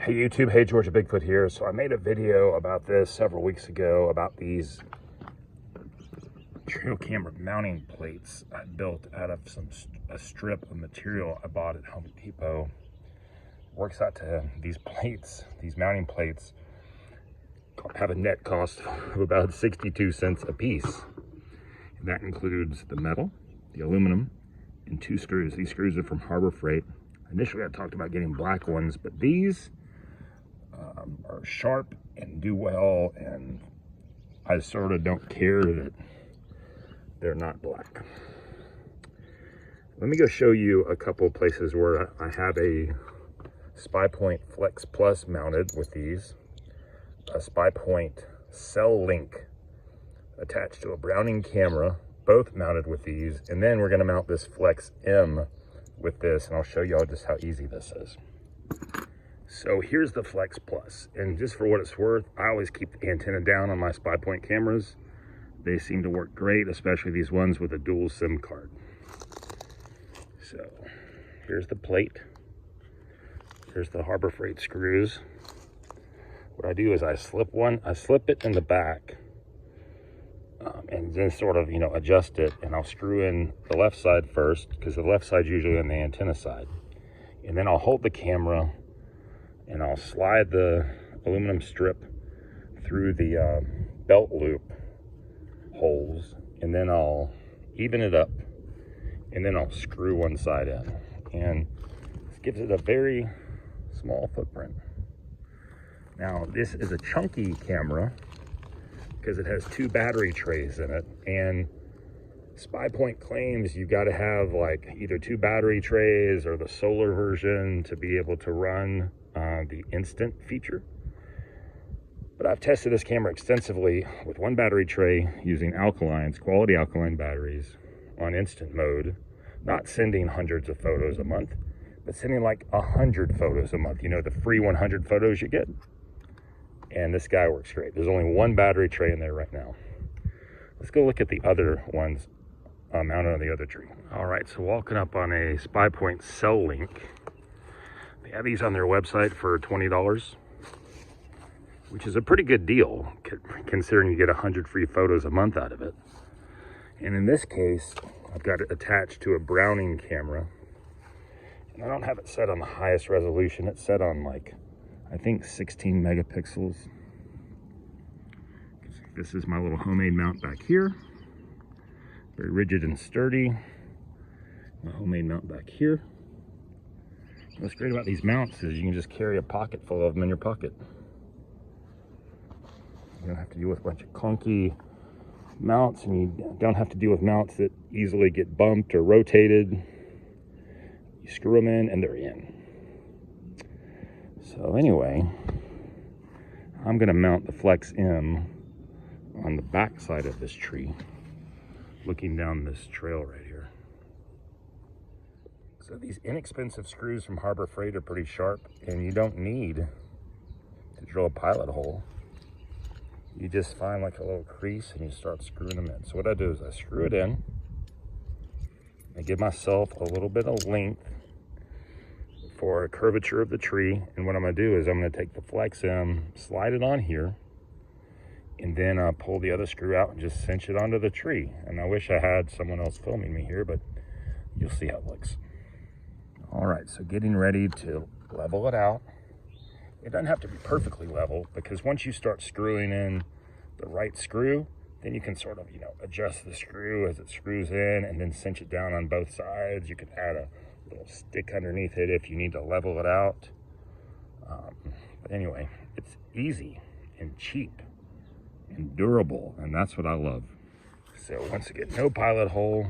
Hey YouTube, hey Georgia Bigfoot here. So I made a video about this several weeks ago about these trail camera mounting plates I built out of a strip of material I bought at Home Depot. Works out to these plates, these mounting plates have a net cost of about 62 cents a piece. And that includes the metal, the aluminum, and 2 screws. These screws are from Harbor Freight. Initially I talked about getting black ones, but these are sharp and do well, and I sort of don't care that they're not black. Let me go show you a couple of places where I have a Spy Point Flex Plus mounted with these, a Spy Point Cell Link attached to a Browning camera, both mounted with these, and then we're going to mount this Flex M with this, and I'll show y'all just how easy this is. So here's the Flex Plus, and just for what it's worth, I always keep the antenna down on my Spy Point cameras. They seem to work great, especially these ones with a dual SIM card. So here's the plate. Here's the Harbor Freight screws. What I do is I slip it in the back, and then sort of, adjust it, and I'll screw in the left side first, because the left side's usually on the antenna side. And then I'll hold the camera and I'll slide the aluminum strip through the belt loop holes, and then I'll even it up, and then I'll screw one side in. And this gives it a very small footprint. Now, this is a chunky camera because it has 2 battery trays in it, and Spy Point claims you've got to have like either 2 battery trays or the solar version to be able to run the instant feature. But I've tested this camera extensively with 1 battery tray using quality alkaline batteries on instant mode, not sending hundreds of photos a month, but sending like 100 photos a month. The free 100 photos you get. And this guy works great. There's only 1 battery tray in there right now. Let's go look at the other ones mounted on the other tree. All right, so walking up on a Spy Point Cell Link. They have these on their website for $20, which is a pretty good deal considering you get 100 free photos a month out of it. And in this case, I've got it attached to a Browning camera. And I don't have it set on the highest resolution. It's set on I think 16 megapixels. This is my little homemade mount back here. Very rigid and sturdy. My homemade mount back here. What's great about these mounts is you can just carry a pocket full of them in your pocket. You don't have to deal with a bunch of clunky mounts, and you don't have to deal with mounts that easily get bumped or rotated. You screw them in and they're in. So anyway, I'm going to mount the Flex M on the back side of this tree, looking down this trail right here. So these inexpensive screws from Harbor Freight are pretty sharp, and you don't need to drill a pilot hole. You just find like a little crease and you start screwing them in. So what I do is I screw it in. I give myself a little bit of length for a curvature of the tree. And what I'm gonna do is I'm gonna take the Flex M, slide it on here, and then pull the other screw out and just cinch it onto the tree. And I wish I had someone else filming me here, but you'll see how it looks. All right, so getting ready to level it out. It doesn't have to be perfectly level, because once you start screwing in the right screw, then you can sort of, adjust the screw as it screws in and then cinch it down on both sides. You can add a little stick underneath it if you need to level it out. But anyway, it's easy and cheap and durable, and that's what I love. So once again, no pilot hole.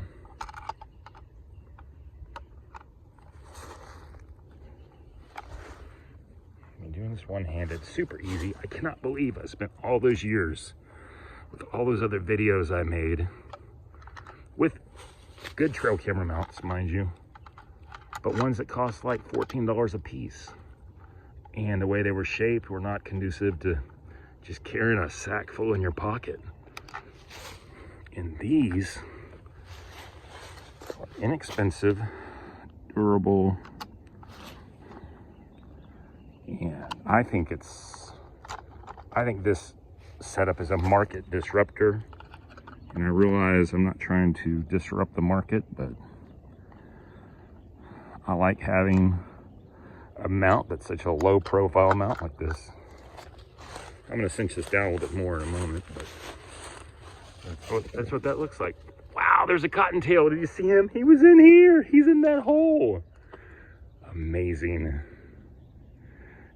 I'm doing this one-handed, super easy. I cannot believe I spent all those years with all those other videos I made with good trail camera mounts, mind you, but ones that cost like $14 a piece. And the way they were shaped were not conducive to just carrying a sack full in your pocket. And these are inexpensive, durable, And I think this setup is a market disruptor. And I realize I'm not trying to disrupt the market, but I like having a mount that's such a low profile mount like this. I'm gonna cinch this down a little bit more in a moment, but that's what that looks like. Wow, there's a cottontail. Did you see him? He was in here. He's in that hole. Amazing.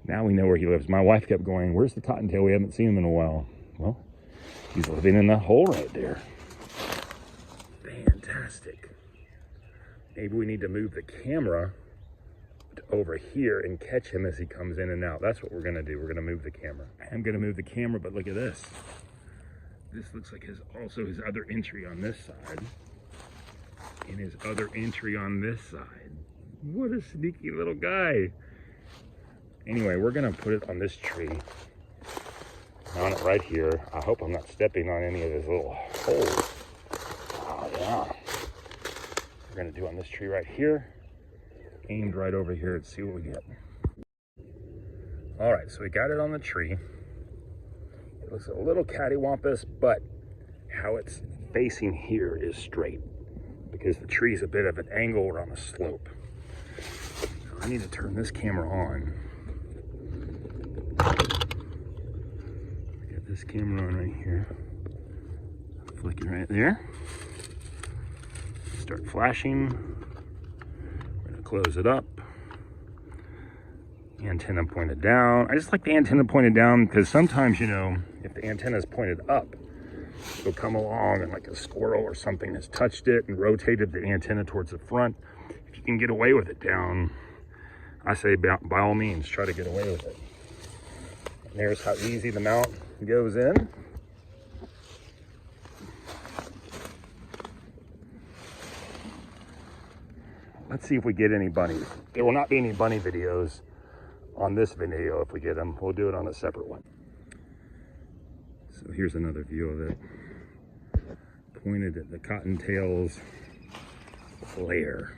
Now we know where he lives. My wife kept going, where's the cottontail? We haven't seen him in a while. Well, he's living in that hole right there. Fantastic. Maybe we need to move the camera over here and catch him as he comes in and out. That's what we're gonna do. We're gonna move the camera. I'm gonna move the camera, but look at this. This looks like also his other entry on this side. And his other entry on this side. What a sneaky little guy. Anyway, we're gonna put it on this tree. On it right here. I hope I'm not stepping on any of his little holes. Oh yeah. We're gonna do on this tree right here. Aimed right over here and see what we get. All right, so we got it on the tree. It looks a little cattywampus, but how it's facing here is straight because the tree's a bit of an angle or on a slope. So I need to turn this camera on. Get this camera on right here. Flick it right there. Start flashing. We're gonna close it up. Antenna pointed down. I just like the antenna pointed down because sometimes, you know, if the antenna is pointed up, it'll come along and like a squirrel or something has touched it and rotated the antenna towards the front. If you can get away with it down, I say by all means, try to get away with it. And there's how easy the mount goes in. Let's see if we get any bunnies. There will not be any bunny videos on this video. If we get them, we'll do it on a separate one. So here's another view of it. Pointed at the cottontail's lair.